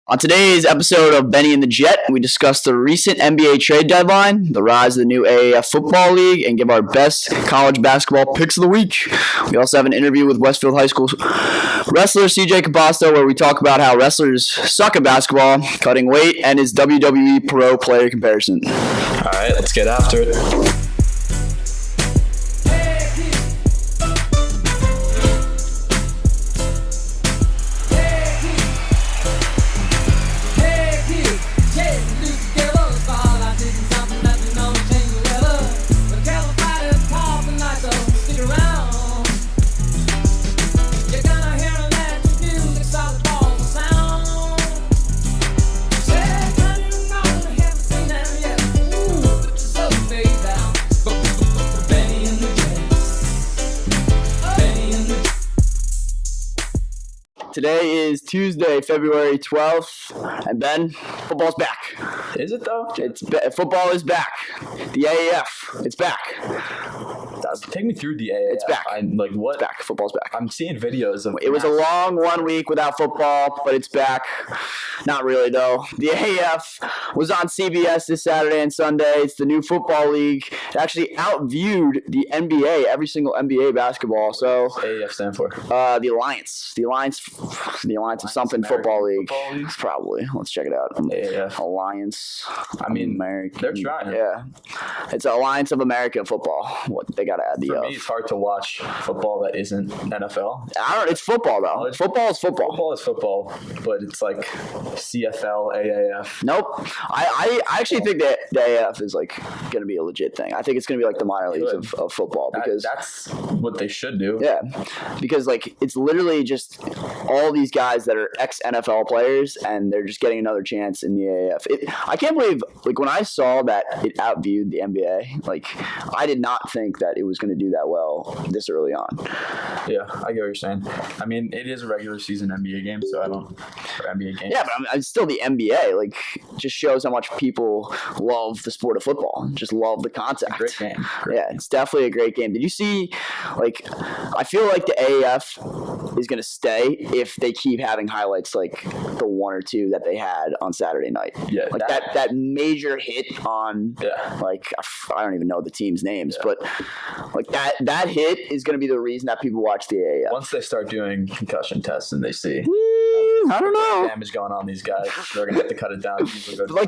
On today's episode of Benny and the Jet, we discuss the recent NBA trade deadline, the rise of the new AAF football league, and give our best college basketball picks of the week. We also have an interview with Westfield High School wrestler CJ Composto, where we talk about how wrestlers suck at basketball, cutting weight, and his WWE pro player comparison. All right, let's get after it. Today is Tuesday, February 12th, and Ben, football's back. Is it though? Football is back. The AAF, it's back. Take me through the AAF. It's back. What? It's back. Football's back. I'm seeing videos of it. Was a long 1 week without football, but it's back. Not really, though. The AAF was on CBS this Saturday and Sunday. It's the new football league. It actually outviewed the NBA, every single NBA basketball. So what's AAF stand for? The Alliance. The Alliance of something American football league. Probably. Let's check it out. AAF. Alliance. I mean, American. they're trying. Yeah. It's Alliance of America football. What they got to add the For me, it's hard to watch football that isn't NFL. It's football, though. Football is football. Football is football, but it's like CFL, AAF. Nope. I actually think that the AAF is going to be a legit thing. I think it's going to be like the minor leagues of football because that's what they should do. Yeah, because it's literally just all these guys that are ex-NFL players and they're just getting another chance in the AAF. I can't believe when I saw that it outviewed the NBA. I did not think that it was going to do that well this early on. Yeah, I get what you're saying. I mean, it is a regular season NBA game, so NBA game. Yeah, but it's still the NBA. Just shows how much people love the sport of football. Just love the contact. Great game. Yeah, it's definitely a great game. Did you see? I feel like the AAF is going to stay if they keep having highlights like the one or two that they had on Saturday night. Yeah, that major hit on. Yeah. I don't even know the team's names, but that hit is going to be the reason that people watch the AAF. Once they start doing concussion tests and they see I don't know damage going on these guys, they're going to have to cut it down.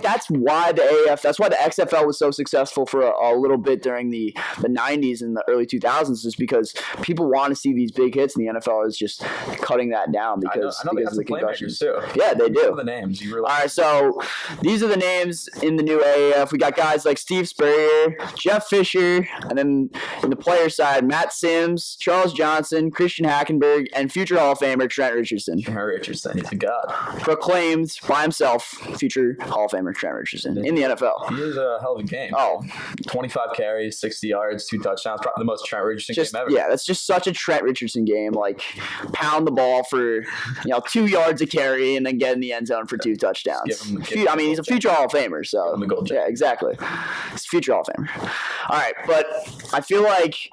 That's why the AAF, that's why the XFL was so successful for a little bit during the 90s and the early 2000s, is because people want to see these big hits, and the NFL is just cutting that down because I know because they of the concussions too. Yeah, they do. The names. All right, so these are the names in the new AAF. We got guys like Steve Spurrier, Jeff Fisher, and then in the player side, Matt Sims, Charles Johnson, Christian Hackenberg, and future Hall of Famer Trent Richardson. He's a god. Proclaimed by himself, future Hall of Famer Trent Richardson in the NFL. He is a hell of a game. Oh. 25 carries, 60 yards, 2 touchdowns. Probably the most Trent Richardson game ever. Yeah, that's just such a Trent Richardson game. Pound the ball for 2 yards a carry and then get in the end zone for 2 touchdowns. He's a future Hall of Famer. So yeah, exactly. He's a future Hall of Famer. All right, but I feel like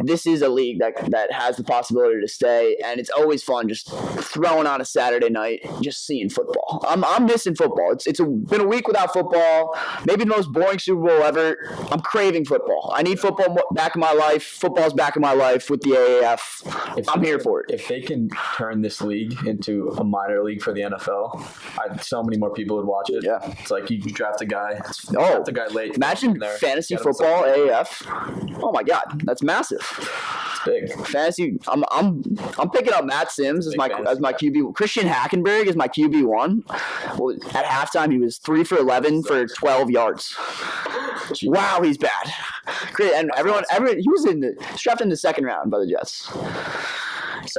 this is a league that has the possibility to stay, and it's always fun just throwing on a Saturday night, just seeing football. I'm missing football. It's been a week without football. Maybe the most boring Super Bowl ever. I'm craving football. I need football back in my life. Football's back in my life with the AAF. I'm here for it. If they can turn this league into a minor league for the NFL, so many more people would watch it. Yeah. It's like you draft a guy. Draft a guy late. Imagine fantasy football AAF. Oh my God, that's massive. It's big. Fantasy. I'm picking up Matt Sims as my QB. Christian Hackenberg is my QB1. Well, at halftime, he was 3 for 11 for 12 yards. Jeez. Wow, he's bad. Great, and everyone, he was drafted in the second round by the Jets.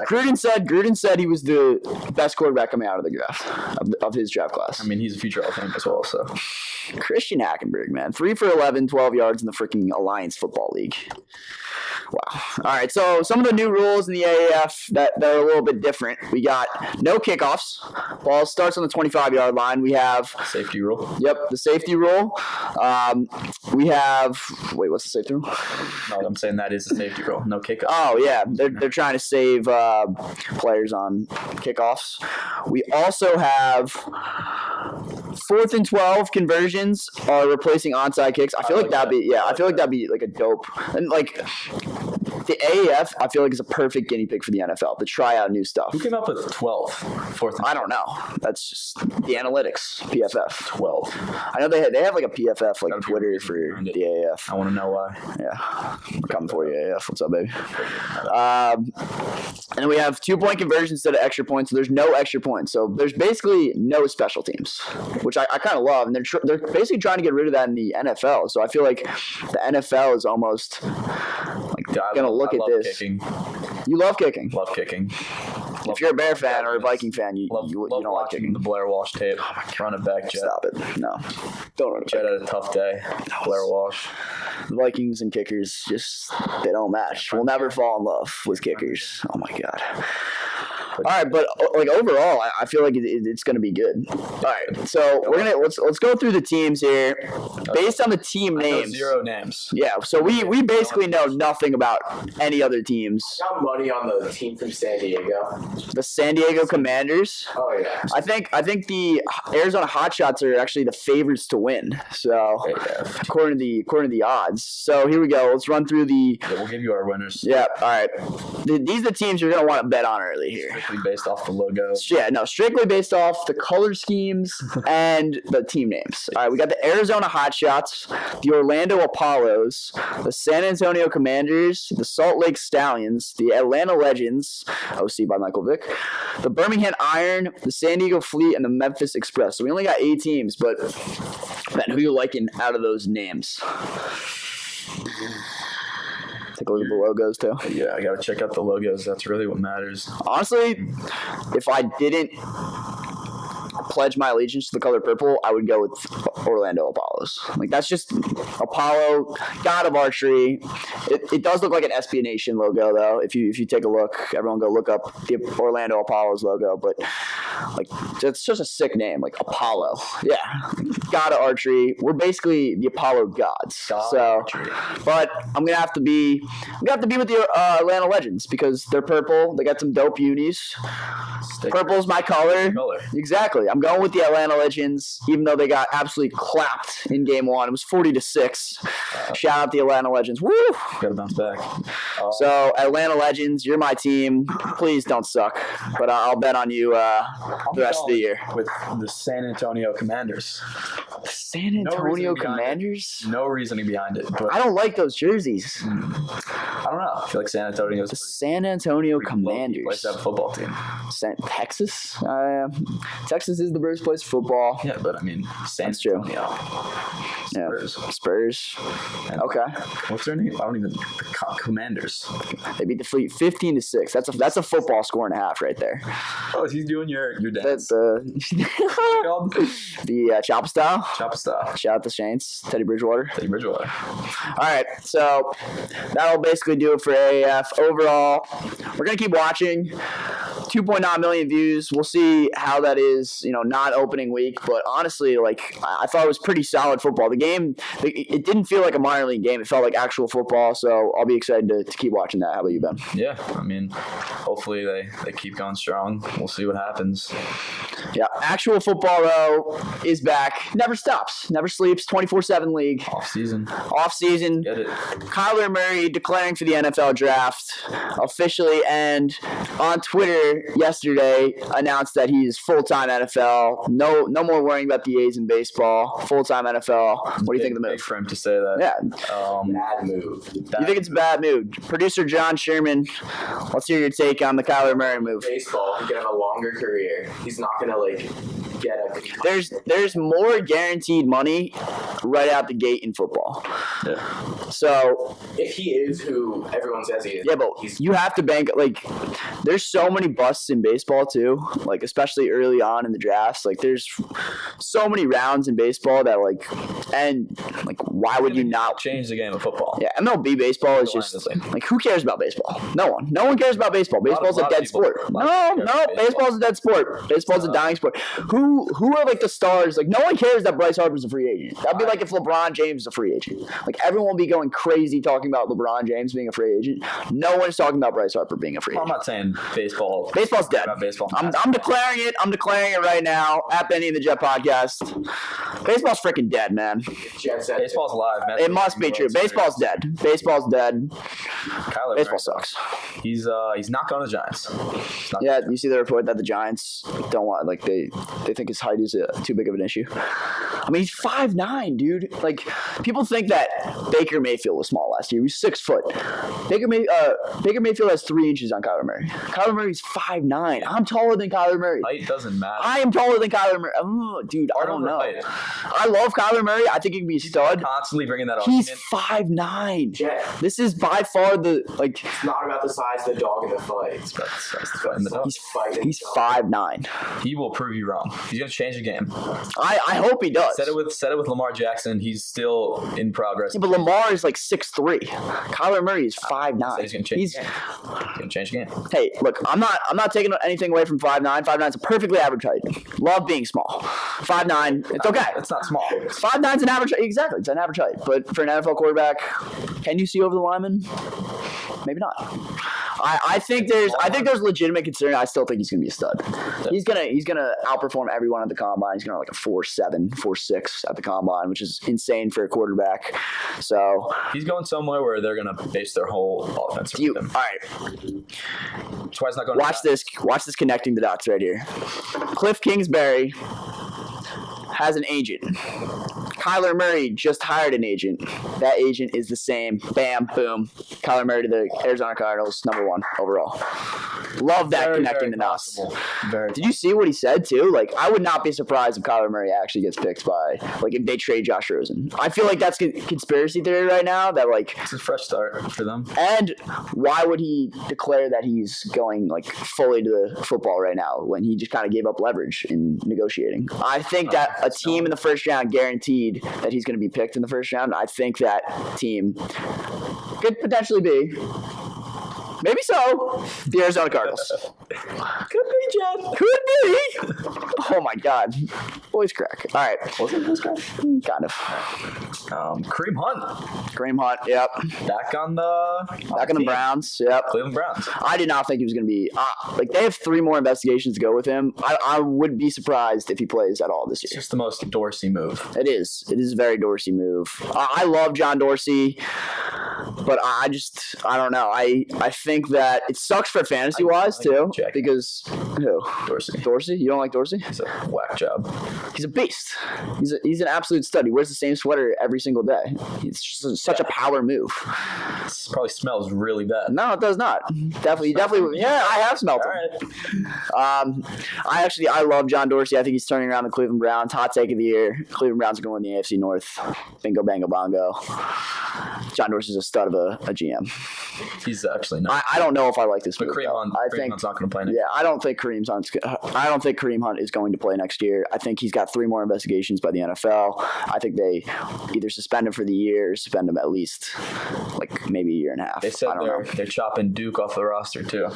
Gruden said he was the best quarterback coming out of the draft of his draft class. I mean, he's a future Hall of Fame as well. So Christian Hackenberg, man, 3 for 11, 12 yards in the freaking Alliance Football League. Wow. All right. So some of the new rules in the AAF that are a little bit different. We got no kickoffs. Ball starts on the 25-yard line. We have safety rule. Yep, the safety rule. We have. Wait, what's the safety rule? No, I'm saying that is the safety rule. No kickoff. Oh yeah, they're trying to save players on kickoffs. We also have 4th and 12 conversions are replacing onside kicks. I feel like that'd be like a dope and like the AAF. I feel like is a perfect guinea pig for the NFL to try out new stuff. Who came up with 12? 4th and I don't know. That's just the analytics. PFF 12. I know they have like a PFF like Twitter for the AAF. I want to know why. Yeah, we're coming for you, AAF. What's up, baby? And then we have 2-point conversions instead of extra points. So there's no extra points. So there's basically no special teams, which I kind of love. And they're basically trying to get rid of that in the NFL. So I feel like the NFL is almost like gonna look at this. Kicking. You love kicking. Love kicking. If you're a Bear fan or a Viking fan, you don't like kicking. The Blair Walsh tape. Oh my God. Run it back, Jet. Stop it. No. Don't run it back. Jet had a tough day. Blair Walsh. The Vikings and kickers they don't match. We'll never fall in love with kickers. Oh my God. All right, but like overall, I feel like it's going to be good. All right, so let's go through the teams here based on the team names. 0 names. Yeah, so we basically know nothing about any other teams. I got money on the team from San Diego. The San Diego Commanders. Oh yeah. I think the Arizona Hotshots are actually the favorites to win. So according to the odds. So here we go. Let's run through the. Yeah, we'll give you our winners. Yeah. All right. These are the teams you're going to want to bet on early here. Strictly based off the logo. Yeah, no, strictly based off the color schemes and the team names. All right, we got the Arizona Hotshots, the Orlando Apollos, the San Antonio Commanders, the Salt Lake Stallions, the Atlanta Legends, OC by Michael Vick, the Birmingham Iron, the San Diego Fleet, and the Memphis Express. So we only got 8 teams, but man, who you liking out of those names? Take a look at the logos too. Yeah, I gotta check out the logos. That's really what matters. Honestly, if I didn't pledge my allegiance to the color purple, I would go with Orlando Apollos. Like that's just Apollo, god of archery. It does look like an SB Nation logo though. If you take a look, everyone go look up the Orlando Apollos logo. But like it's just a sick name, like Apollo. Yeah, god of archery. We're basically the Apollo gods. But I'm gonna have to be with the Atlanta Legends because they're purple. They got some dope unis. Purple's my color. Exactly. I'm going with the Atlanta Legends, even though they got absolutely clapped in game 1. It was 40-6. Shout out the Atlanta Legends. Woo! Gotta bounce back. So Atlanta Legends, you're my team. Please don't suck, but I'll bet on you the rest of the year. With the San Antonio Commanders. San Antonio Commanders? No reasoning behind it. But I don't like those jerseys. I don't know. I feel like San Antonio's the San Antonio Commanders. Place to have a football team. Texas? Texas is the birthplace of football. Yeah, but I mean, San Antonio. Spurs. Yeah. Spurs. And okay. What's their name? I don't even. The Commanders. They beat the Fleet 15-6. That's a football score and a half right there. Oh, is he doing your dance? The Choppa style. Choppa style. Shout out the Saints. Teddy Bridgewater. All right, so that'll basically do it for AAF. Overall, we're gonna keep watching. 2.9 million views. We'll see how that is, not opening week. But honestly, like I thought it was pretty solid football. The game, it didn't feel like a minor league game. It felt like actual football. So I'll be excited to keep watching that. How about you, Ben? Yeah, I mean, hopefully they keep going strong. We'll see what happens. Yeah, actual football though is back. Never stops. Never sleeps. 24/7 league. Off season. Get it. Kyler Murray declaring for the NFL draft officially, and on Twitter yesterday announced that he's full-time NFL. No more worrying about the A's in baseball. Full-time NFL. What do you think of the move? Big for him to say that. Yeah. Bad move. You think it's a bad move? Producer John Sherman, let's hear your take on the Kyler Murray move. Baseball, he's gonna have a longer career. He's not gonna get a. There's more guaranteed money right out the gate in football. Yeah. So if he is who everyone says he is, yeah, but you have to bank like. There's so many busts in baseball too, like especially early on in the drafts. Like there's so many rounds in baseball that like, and like why would you not change the game of football? Yeah, MLB baseball is just like who cares about baseball? No one cares about baseball. Baseball's a dead sport. No, baseball's a dead sport. Baseball's a dying sport. Who are like the stars? Like no one cares that Bryce Harper's a free agent. That'd be like if LeBron James is a free agent. Like everyone would be going crazy talking about LeBron James being a free agent. No one's talking about Bryce Harper being a free agent. I'm not saying baseball's dead. I'm declaring it. I'm declaring it right now at Benny and the Jet podcast. Baseball's freaking dead, man. Baseball's alive, man. It must be true. Baseball's dead. Baseball's dead. Baseball sucks. He's not going to the Giants. Yeah, you see the report that the Giants don't want, like they think his height is too big of an issue. I mean, he's 5'9", dude. Like people think that Baker Mayfield was small last year. He was 6 foot. Baker Mayfield has 3 inches on Kyler Murray. Kyler Murray's 5'9". I'm taller than Kyler Murray. Height doesn't matter. I am taller than Kyler Murray. Oh, dude, I don't know. Height. I love Kyler Murray. I think he can be a stud. Constantly bringing that up. He's 5'9". Jet. This is by far the like. It's not about the size of the dog in the fight. It's about the size of the fight in the dog. He's 5'9". He will prove you wrong. He's gonna change the game. I hope he does. Said it with Lamar Jackson. He's still in progress. Yeah, but Lamar is like 6'3". Kyler Murray is 5'9". He's gonna change the game. He's gonna change the game. Hey, look, I'm not taking anything away from 5'9". 5'9" is a perfectly average height. Love being small. 5'9", it's okay. It's not small. 5'9" is an average. Exactly, it's an average height. But for an NFL quarterback, can you see over the lineman? Maybe not. I think there's legitimate concern. I still think he's gonna be a stud. He's gonna outperform everyone at the combine. He's gonna have like a 4.7, 4.6 at the combine, which is insane for a quarterback. So he's going somewhere where they're gonna base their whole offense around him. All right. That's why he's not going. Watch this connecting the dots right here. Cliff Kingsbury has an agent. Kyler Murray just hired an agent. That agent is the same. Bam, boom. Kyler Murray to the Arizona Cardinals, #1 overall. Love that connecting the dots. Did you see what he said too? Like, I would not be surprised if Kyler Murray actually gets picked by, like, if they trade Josh Rosen. I feel like that's conspiracy theory right now. That like it's a fresh start for them. And why would he declare that he's going like fully to the football right now when he just kind of gave up leverage in negotiating? I think that a team in the first round guaranteed that he's going to be picked in the first round. I think that team could potentially be, maybe so, the Arizona Cardinals. Could be, Jen. Could be. Oh my God, voice crack. All right, was it voice crack? Kind of. Kareem Hunt. Yep. Back on the Browns. Yep. Cleveland Browns. I did not think he was going to be like they have 3 more investigations to go with him. I would be surprised if he plays at all this year. It's just the most Dorsey move. It is a very Dorsey move. I love John Dorsey, but I don't know. I think that it sucks for fantasy wise too, because who? Dorsey? You don't like Dorsey? It's a whack job. He's a beast. He's an absolute stud. He wears the same sweater every single day. It's just such a power move. It probably smells really bad. No, it does not. Definitely. Yeah, I have smelled him. Right. I love John Dorsey. I think he's turning around the Cleveland Browns. Hot take of the year. Cleveland Browns are going to win the AFC North. Bingo, bango, bongo. John Dorsey's a stud of a GM. He's actually not. I don't know if I like this. But move, Kareem Hunt's not going to play next year. Yeah, I don't think Kareem Hunt is going to play next year. I think he's got 3 more investigations by the NFL. I think they either suspend him for the year or suspend him at least like maybe a year and a half. They said they're chopping Duke off the roster too.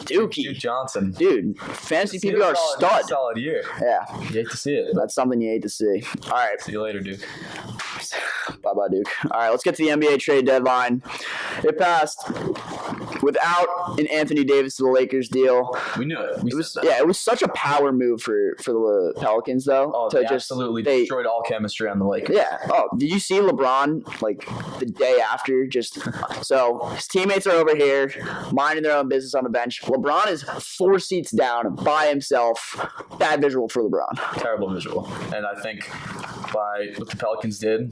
Duke Johnson. Dude, fantasy PPR stud. Solid year. Yeah. You hate to see it. That's something you hate to see. All right. See you later, Duke. Bye-bye, Duke. All right, let's get to the NBA trade deadline. It passed without an Anthony Davis to the Lakers deal. We knew it. It was such a power move for the Pelicans, though. Oh, they absolutely destroyed all chemistry on the Lakers. Yeah. Oh, did you see LeBron, like, the day after? So his teammates are over here, minding their own business on the bench. LeBron is 4 seats down by himself. Bad visual for LeBron. Terrible visual. And I think by what the Pelicans did,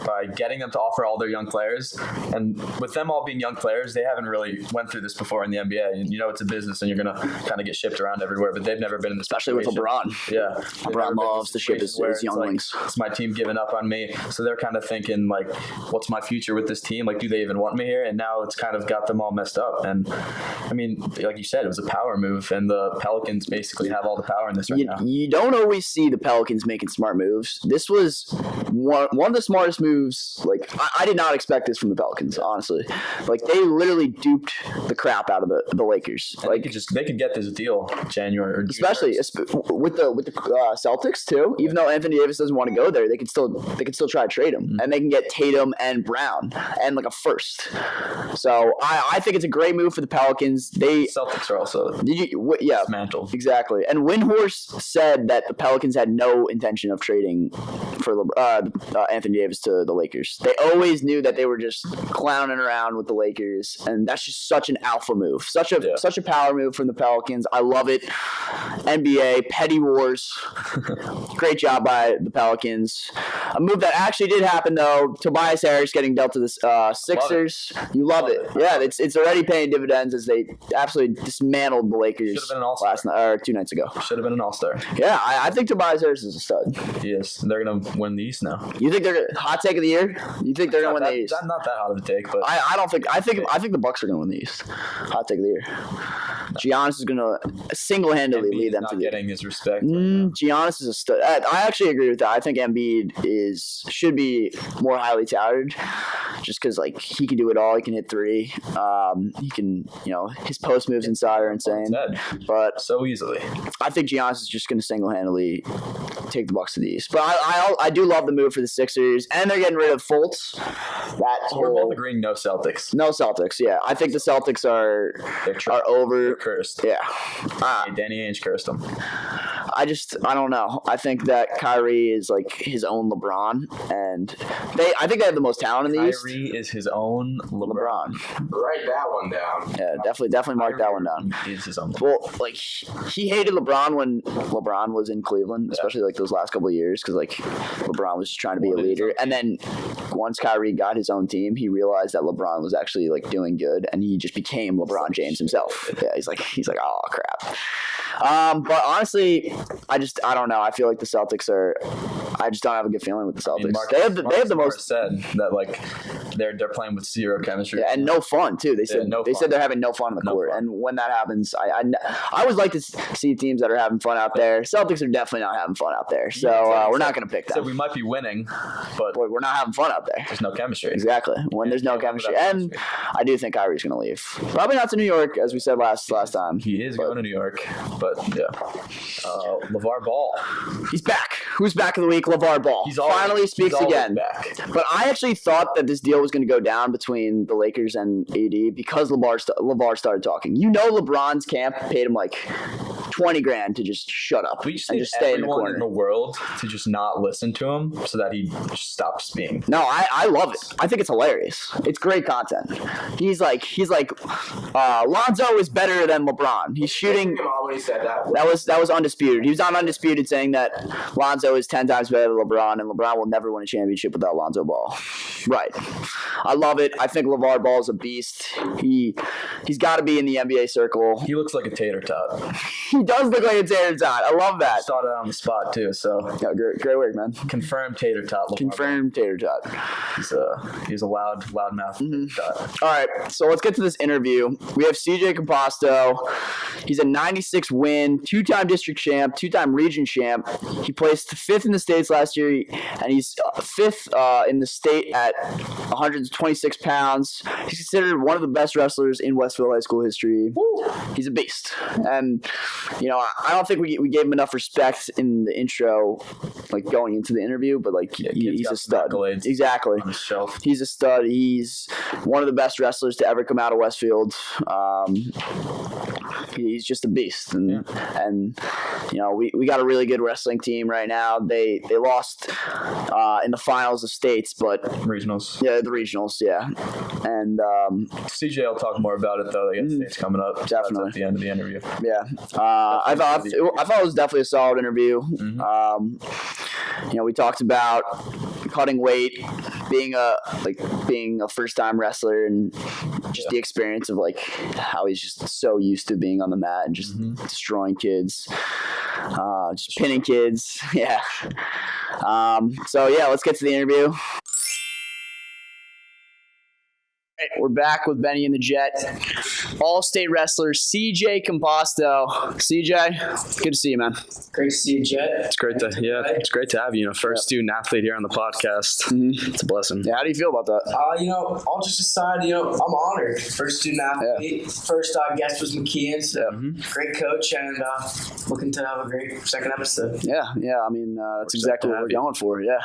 by getting them to offer all their young players, and with them all being young players, they haven't really went through this before in the NBA. And it's a business, and you're gonna kind of get shipped around everywhere. But they've never been in this, especially with LeBron. Yeah, LeBron loves to ship his younglings. Like, it's my team giving up on me, so they're kind of thinking like, what's my future with this team? Like, do they even want me here? And now it's kind of got them all messed up. And I mean, like you said, it was a power move, and the Pelicans basically have all the power in this right now. You don't always see the Pelicans making smart moves. This was one of the smartest moves. Like, I did not expect this from the Pelicans, honestly. Like, they literally duped the crap out of the Lakers. And like, they could get this deal January, or especially with the Celtics too. Even though Anthony Davis doesn't want to go there, they could still try to trade him, and they can get Tatum and Brown and like a first. So I think it's a great move for the Pelicans. Celtics are also dismantled. Exactly. And Windhorst said that the Pelicans had no intention of trading for Anthony Davis to the Lakers. They always knew that they were just clowning around with the Lakers, and that's just such an alpha move, such a power move from the Pelicans. I love it. NBA petty wars. Great job by the Pelicans. A move that actually did happen though. Tobias Harris getting dealt to the Sixers. You love it. Yeah, it's already paying dividends as they absolutely dismantled the Lakers. Should have been an all-star last night or 2 nights ago. Should have been an all-star. Yeah, I think Tobias Harris is a stud. He is. They're gonna win the East now. You think they're hot take of the year? You think they're gonna win the East? Not that hot of a take, but I don't think. I think the Bucks are gonna win the East. Hot take of the year. No. Giannis is gonna single-handedly lead them to getting his respect. Giannis is a stud. I actually agree with that. I think Embiid should be more highly touted, just because like he can do it all. He can hit three. He can, his post moves inside are insane. But so easily, I think Giannis is just going to single-handedly take the Bucks to the East. But I do love the move for the Sixers, and they're getting rid of Fultz. We're both agreeing no Celtics. No Celtics. Yeah, I think the Celtics are over. They're cursed. Yeah, Danny Ainge cursed them. I don't know. I think that Kyrie is like his own LeBron, and I think they have the most talent in the East. Kyrie is his own LeBron. Write that one down. Yeah, definitely mark that one down. He's his own. Well, like he hated LeBron when LeBron was in Cleveland, especially like those last couple of years, because like LeBron was just trying to be a leader. And then once Kyrie got his own team, he realized that LeBron was actually like doing good, and he just became LeBron James himself. Yeah, he's like, oh crap. But honestly, I don't know. I feel like the Celtics I just don't have a good feeling with the Celtics. They have the most said that like they're playing with zero chemistry. Yeah, and no fun too. They said they're having no fun on the court. And when that happens, I always like to see teams that are having fun out there. Celtics are definitely not having fun out there. So we're not going to pick them. So we might be winning, but we're not having fun out there. There's no chemistry. Exactly. When there's no chemistry. And I do think Kyrie's going to leave. Probably not to New York, as we said last time. He is going to New York, but yeah. LeVar Ball. He's back. Who's back of the week? LeVar Ball. Finally speaks again. Back. But I actually thought that this deal was going to go down between the Lakers and AD because LeVar started talking. LeBron's camp paid him like $20,000 to just shut up and just stay in the corner. In the world to just not listen to him so that he stops speaking. No, I love it. I think it's hilarious. It's great content. He's like Lonzo is better than LeBron. He's shooting. When he said that. That was undisputed. He was on Undisputed saying that Lonzo is 10 times better than LeBron, and LeBron will never win a championship without Lonzo Ball. Right. I love it. I think LeVar Ball is a beast. He's got to be in the NBA circle. He looks like a tater tot. He does look like a tater tot. I love that. Started on the spot too. So yeah, great work, man. Confirmed tater tot. LeVar Confirmed tater tot. He's a loud mouth. Tot. All right, so let's get to this interview. We have CJ Composto. He's a 96 win, 2-time district champ, 2-time region champ. He placed 5th in the States last year, and he's 5th in the state at 126 pounds. He's considered one of the best wrestlers in Westfield High School history. Woo. He's a beast. And, I don't think we gave him enough respect in the intro, like going into the interview, but like he's a stud. Exactly. On the shelf. He's a stud. He's one of the best wrestlers to ever come out of Westfield. He's just a beast, and we got a really good wrestling team right now. They lost in the finals of states, but regionals. Yeah, the regionals. Yeah, and CJ will talk more about it though. They got states coming up. Definitely at the end of the interview. Yeah, I thought it was definitely a solid interview. We talked about cutting weight, being a first time wrestler, and just the experience of like how he's just so used to being on the mat and just destroying kids, just pinning kids. Yeah. So yeah, let's get to the interview. We're back with Benny and the Jet. All-state wrestler CJ Composto. CJ, good to see you, man. Great to see you, Jet. It's great to have you. First student athlete here on the podcast. It's a blessing. Yeah, how do you feel about that? All just aside, I'm honored. First student athlete. Yeah. First guest was McKeon, so great coach, and looking to have a great second episode. Yeah. I mean, that's exactly what we're going for. Yeah.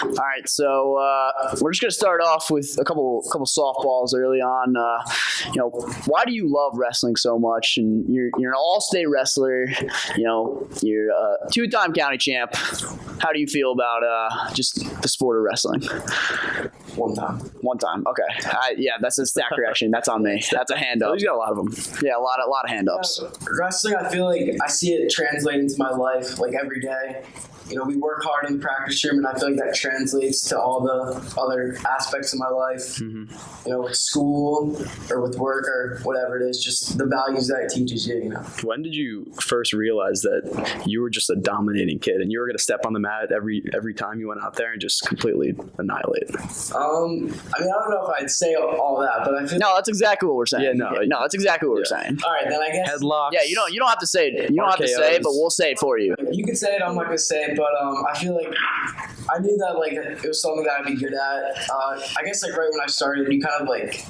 All right, so we're just gonna start off with a couple softballs early on. Why do you love wrestling so much? And you're an all-state wrestler. You're a two-time county champ. How do you feel about just the sport of wrestling? One time. Okay. That's a stack reaction. That's on me. That's a hand up. He's got a lot of them. Yeah, a lot of hand ups. Wrestling, I feel like I see it translate into my life like every day. We work hard in the practice room, and I feel like that translates to all the other aspects of my life. With school or with work or whatever it is, just the values that it teaches you. When did you first realize that you were just a dominating kid and you were going to step on the mat every time you went out there and just completely annihilate? I don't know if I'd say all that, but I feel that's exactly what we're saying. Yeah, no, that's exactly what we're saying. All right, then I guess headlocks. Yeah, you don't have to say it. You don't have to say it, but we'll say it for you. You can say it. I'm not gonna say it, but I feel like I knew that like it was something that I'd be good at. I guess like right when I started, you kind of like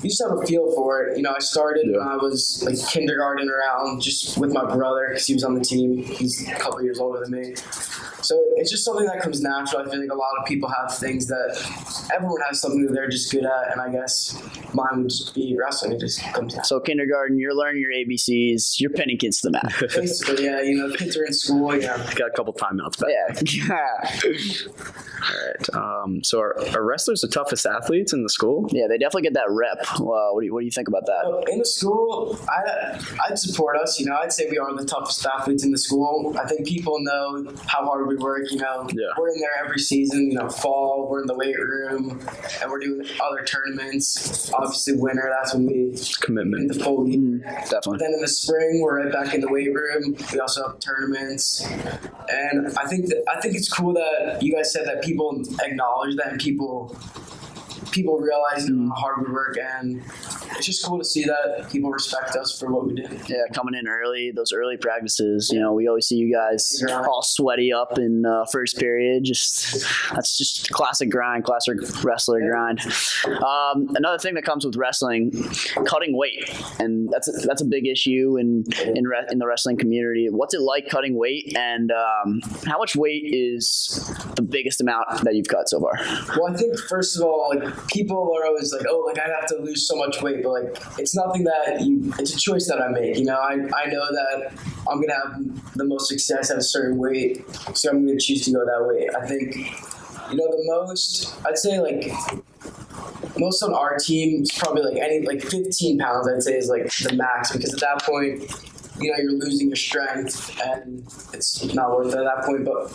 you just have a feel for it. I started when I was like kindergarten around, just with my brother because he was on the team. He's a couple years older than me. So it's just something that comes natural. I feel like a lot of people have things that everyone has something that they're just good at, and I guess mine would just be wrestling. It just comes natural. So kindergarten, you're learning your ABCs, you're pinning kids to the mat. Basically, yeah. Kids are in school. Yeah, got a couple timeouts back. Yeah. All right. So are wrestlers the toughest athletes in the school? Yeah, they definitely get that rep. What do you think about that? In the school, I'd support us. I'd say we are the toughest athletes in the school. I think people know how hard we work. We're in there every season. Fall, we're in the weight room, and we're doing other tournaments. Obviously, winter. That's when we commitment in the full year. Definitely. Then in the spring, we're right back in the weight room. We also have tournaments, and I think it's cool that you guys said that people acknowledge that and people realize how hard we work, and it's just cool to see that people respect us for what we do. Yeah, coming in early, those early practices, we always see you guys all sweaty up in first period. That's just classic grind, classic wrestler grind. Another thing that comes with wrestling, cutting weight, and that's a big issue in the wrestling community. What's it like cutting weight, and how much weight is the biggest amount that you've cut so far? Well, I think first of all, people are always like, oh, I'd have to lose so much weight, but it's nothing that it's a choice that I make. I know that I'm gonna have the most success at a certain weight, so I'm gonna choose to go that weight. I think the most, I'd say most on our team is probably 15 pounds. I'd say is the max, because at that point you're losing your strength and it's not worth it at that point. But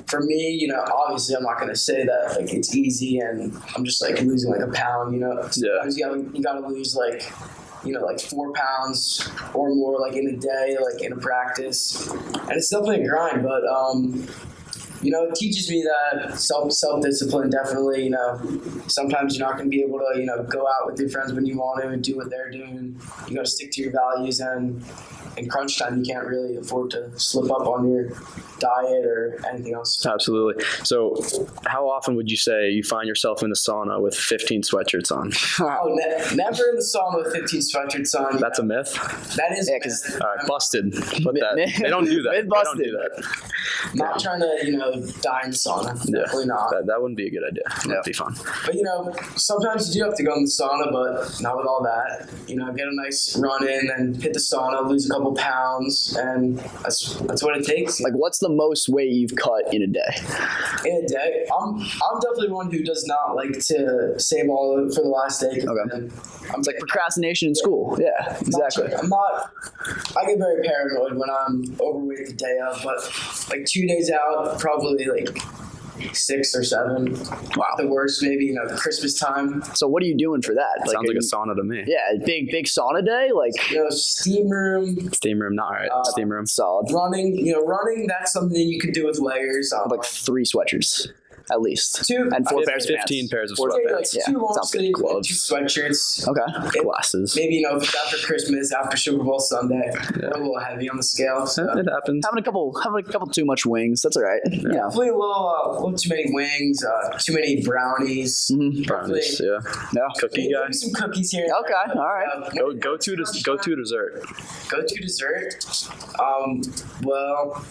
for me, obviously I'm not going to say that it's easy and I'm just losing a pound, Sometimes you got to lose 4 pounds or more in a day, in a practice. And it's definitely a grind, but it teaches me that self-discipline, definitely. Sometimes you're not going to be able to, go out with your friends when you want to and do what they're doing. You got to stick to your values, and in crunch time, you can't really afford to slip up on your diet or anything else. Absolutely. So how often would you say you find yourself in the sauna with 15 sweatshirts on? Never in the sauna with 15 sweatshirts on. That's a myth? That is a myth. All right, busted. But they don't do that. Myth busted. They don't do that. Not trying to, die in the sauna. Definitely not. That wouldn't be a good idea. That'd be fun. But, sometimes you do have to go in the sauna, but not with all that. Get a nice run in and hit the sauna, lose a couple pounds, and that's what it takes. What's the most weight you've cut in a day? In a day? I'm definitely one who does not like to save all of it for the last day. Okay. It's procrastination in school. Yeah, exactly. I get very paranoid when I'm overweight the day of, but 2 days out, probably 6 or 7. Wow. The worst, maybe, Christmas time. So what are you doing for that? Sounds like a sauna to me. Yeah, big sauna day? Like, steam room. Steam room, not right. Steam room. Solid. Running, that's something you could do with layers. Like 3 sweatshirts. At least. 2 and 4 pairs of 15 pants. pairs of Like sweatpants. 2 long sounds good. sleeves, Gloves. 2 sweatshirts. Okay. Glasses. Maybe, if it's after Christmas, after Super Bowl Sunday, we're a little heavy on the scale. So. It happens. Having a couple too much wings. That's all right. Yeah. Definitely a little too many wings, too many brownies. Mm-hmm. Brownies, yeah. Cookie guy. Maybe some cookies here. Okay, all right. Go to dessert. Go to dessert. Well,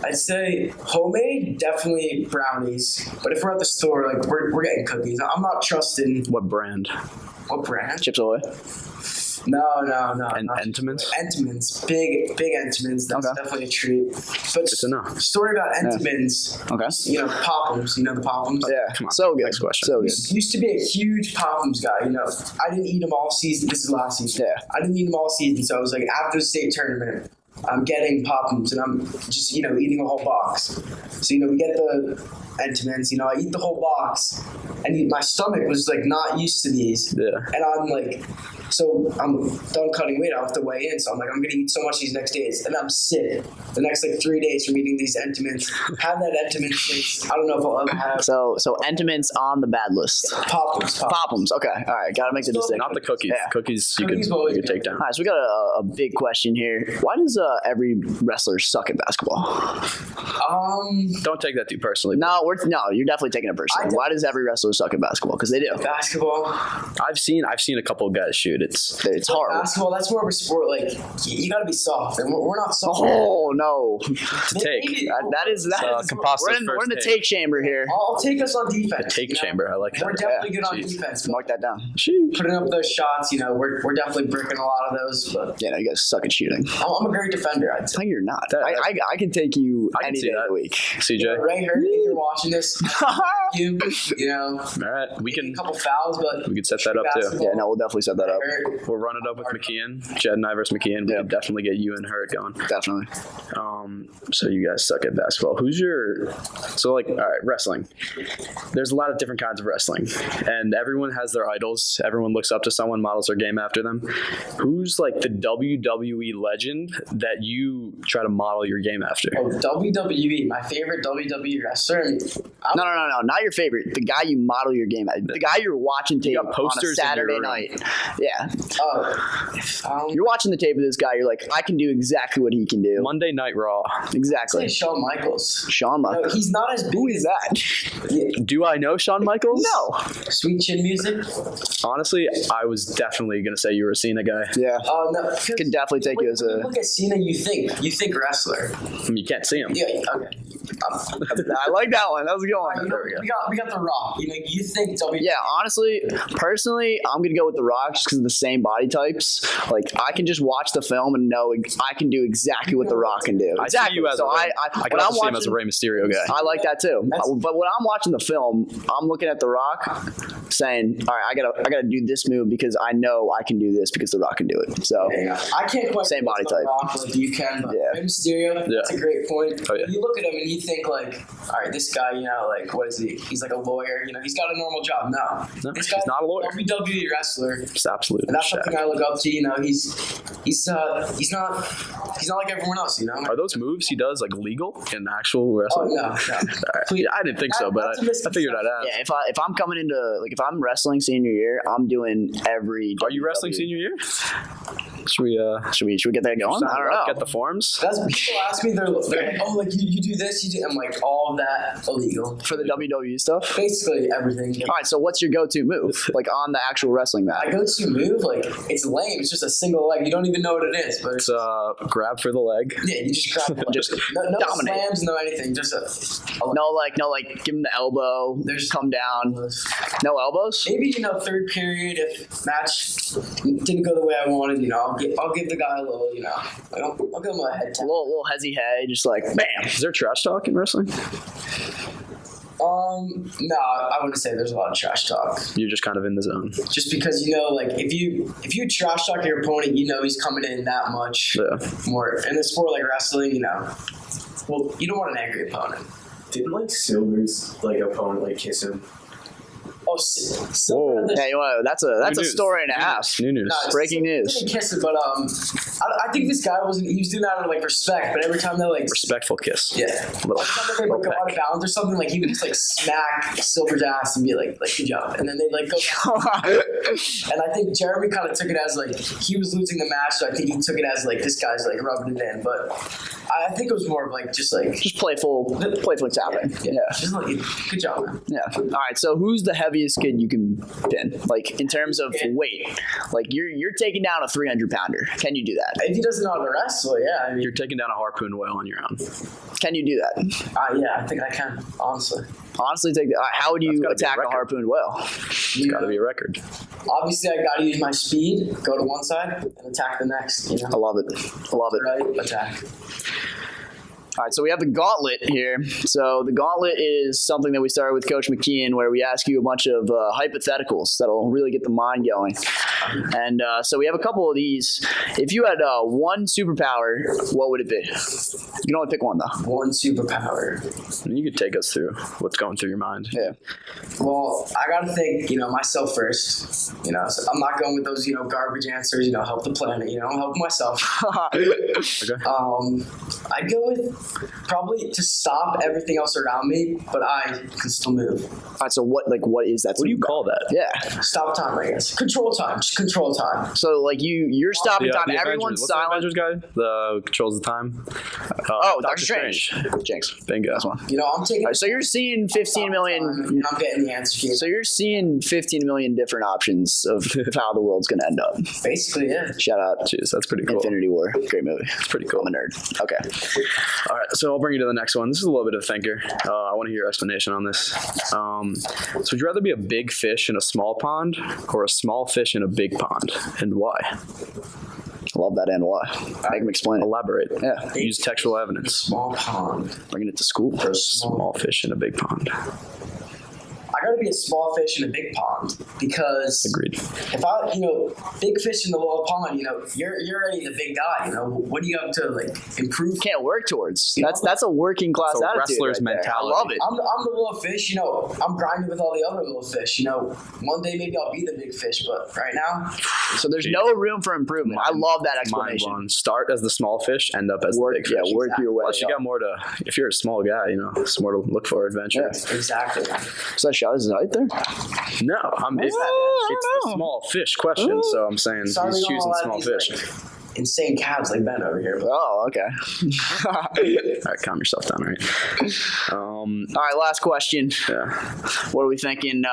I'd say homemade, definitely brownies. But if we're at the store, like we're getting cookies. I'm not trusting. What brand? What brand? Chips Ahoy. No. And Entenmann's? Entenmann's, big Entenmann's. That's definitely a treat. But Good to know. Story about Entenmann's. Okay. Pop'ems. You know the Pop'ems. Yeah. Come on. So good. Next question. So good. Used to be a huge Pop'ems guy. I didn't eat them all season. This is last season. Yeah. I didn't eat them all season. So I was like, after the state tournament, I'm getting Pop'ems and I'm just, eating a whole box. So, we get the Entenmann's, I eat the whole box and my stomach was like not used to these. Yeah. And I'm like, so I'm done cutting weight. I have to weigh in. So I'm like, I'm going to eat so much these next days. And I'm sick the next 3 days from eating these Entenmann's. Have that Entenmann's since. I don't know if I'll ever have. So Entenmann's on the bad list. Pop'ems. Okay. All right. Got to make the distinction. Not the cookies. Yeah. Cookies you could take down. All right. So we got a big question here. Why does every wrestler suck at basketball? Don't take that too personally. No, you're definitely taking it personally. Why does every wrestler suck at basketball? Because they do. Basketball. I've seen a couple of guys shoot. It's hard. Basketball, that's more of a sport. Like, you got to be soft. And we're not soft. Oh, no. to take. That is Composto's we're in the first take chamber here. I'll take us on defense. The take chamber. I like that. We're definitely good on defense. Mark that down. Putting up those shots, we're definitely bricking a lot of those. But Yeah, no, you guys suck at shooting. I'm a great defender, I'd say. No, you're not. I can take you I can any see day of that. the week. CJ. Ray Hurd, if you're watching this, you know. All right, we can A couple fouls, but we could set that up too. Yeah, no, we'll definitely set that up. We'll run it up with McKeon, Jed and I versus McKeon. We can definitely get you and Hurt going. Definitely. So you guys suck at basketball. Who's your all right, wrestling. There's a lot of different kinds of wrestling, and everyone has their idols. Everyone looks up to someone, models their game after them. Who's like the WWE legend that you try to model your game after? Oh, WWE, my favorite WWE wrestler. No, not your favorite. The guy you model your game at. The guy you're watching tape on a posters in your Saturday room. night. Yeah. You're You're watching the tape of this guy. You're like, I can do exactly what he can do. Monday Night Raw. Exactly. Shawn Michaels. Shawn No, Michaels. he's not as big Who is as that? Do I know Shawn Michaels? No. Sweet Chin Music. Honestly, I was definitely gonna say you were a Cena guy. Yeah. Oh no, Could definitely take you as when a. you look at Cena, you think wrestler. You can't see him. Yeah. Okay. I like that one. That was a good one. There we go. We got The Rock. You think WWE? Yeah, honestly, personally, I'm gonna go with The Rock just because of the same body types. Like, I can just watch the film and know I can do exactly what The Rock can do. I Exactly. see you as so I can also see him as a Rey Mysterio guy. I like that too. But when I'm watching the film, I'm looking at The Rock, saying, "All right, I gotta do this move because I know I can do this because The Rock can do it." So Yeah, I can't quite Same body The type. Rock like you can, but Yeah. Rey Mysterio, that's a great point. Oh, yeah. You look at him and you think like, all right, this guy, like, what is he? He's like a lawyer. He's got a normal job. No, No, this he's guy's not a lawyer. WWE wrestler. Just absolute. And that's Shaq. something I look up to. He's not like everyone else. Are those moves he does like legal in actual wrestling? Oh no. All right. Yeah, I didn't think so, but I figured I'd ask. yeah, if I'm coming into if I'm wrestling senior year, I'm doing every. Are you wrestling senior year? Should we Should we get that going? I don't know. Get the forms. That's people ask me. They're like, oh, like you do this, you do. I'm like, all of that illegal For the WWE stuff. Basically everything. All right, so what's your go-to move, like on the actual wrestling mat? I go to move like it's lame. It's just a single leg. You don't even know what it is, but It's grab for the leg. yeah, you just grab the leg. Just no dominate. slams, no anything. Just a No, like give him the elbow. There's- Come down. No elbows. maybe third period if match didn't go the way I wanted. I'll give the guy a little. I'll give him a head A tap. little hezzy head, just like bam. Is there trash talk in wrestling? No, I wouldn't say there's a lot of trash talk. You're just kind of in the zone. Just because like if you trash talk your opponent, he's coming in that much Yeah. more. In a sport like wrestling, well, you don't want an angry opponent. Didn't like Silver's like opponent like kiss him? Oh, Whoa. Yeah, that's a news. story and a half. New news. Breaking news. Didn't kiss him, but I think this guy he was doing that out of like respect. But every time they like Respectful kiss. yeah, Little, every time they like go out of bounds or something, like he would just like smack Silver's ass and be like good job, and then they'd like go. And I think Jeremy kind of took it as like he was losing the match, so I think he took it as like this guy's like rubbing it in. But I think it was more of like just playful tapping. Yeah. Just like good job, man. Yeah. All right. So who's the heaviest kid you can pin? Like in terms of weight, like you're taking down a 300-pounder. Can you do that? If he doesn't know how to wrestle, yeah. I mean, you're taking down a harpoon whale on your own. Can you do that? Yeah, I think I can. Honestly, how would you attack a harpoon whale? It's got to be a record. Obviously, I got to use my speed, go to one side, and attack the next. You know? I love it. Right, attack. All right, so we have the gauntlet here. So the gauntlet is something that we started with Coach McKeon, where we ask you a bunch of hypotheticals that'll really get the mind going. And so we have a couple of these. If you had one superpower, what would it be? You can only pick one, though. One superpower. You could take us through what's going through your mind. Yeah. Well, I got to think, myself first. So I'm not going with those, garbage answers, help the planet, I'm helping myself. Okay. I'd go with probably to stop everything else around me, but I can still move. All right, so what is that? What do you call that? Yeah. Stop time, I guess. Control time. Just control time. So like you're stopping time. Everyone's What's silent. The Avengers guy? The controls the time. Doctor Strange. Jinx. Bingo. That's one. I'm taking. Right, so you're seeing 15 million. And I'm getting the answer key. So you're seeing 15 million different options of how the world's going to end up. Basically, yeah. Shout out. Jeez, that's pretty cool. Infinity War. Great movie. It's pretty cool. I'm a nerd. Okay. All right, so I'll bring you to the next one. This is a little bit of a thinker. I want to hear your explanation on this. So would you rather be a big fish in a small pond or a small fish in a big pond, and why? Love that and why. Make him explain it. Elaborate. Yeah. Use textual evidence. Small pond. Bringing it to school. Small fish in a big pond. I gotta be a small fish in a big pond because Agreed. if I, big fish in the little pond, you're already the big guy. What do you have to improve? Can't work towards. That's a working class It's a attitude. wrestler's right there. mentality. I love it. I'm the little fish. I'm grinding with all the other little fish. One day maybe I'll be the big fish, but right now. So there's no room for improvement. I love that explanation. Mind blown. Start as the small fish, end up as the big fish. Yeah, work your way. Plus, you got more to. If you're a small guy, there's more to look for. Adventure. Yeah. Exactly. So that shot is right there. No, it's the small fish question. So I'm saying Sorry, he's choosing small fish. Insane calves like Ben over here. But Oh, okay. All right, calm yourself down, all right? All right, last question. Yeah. What are we thinking?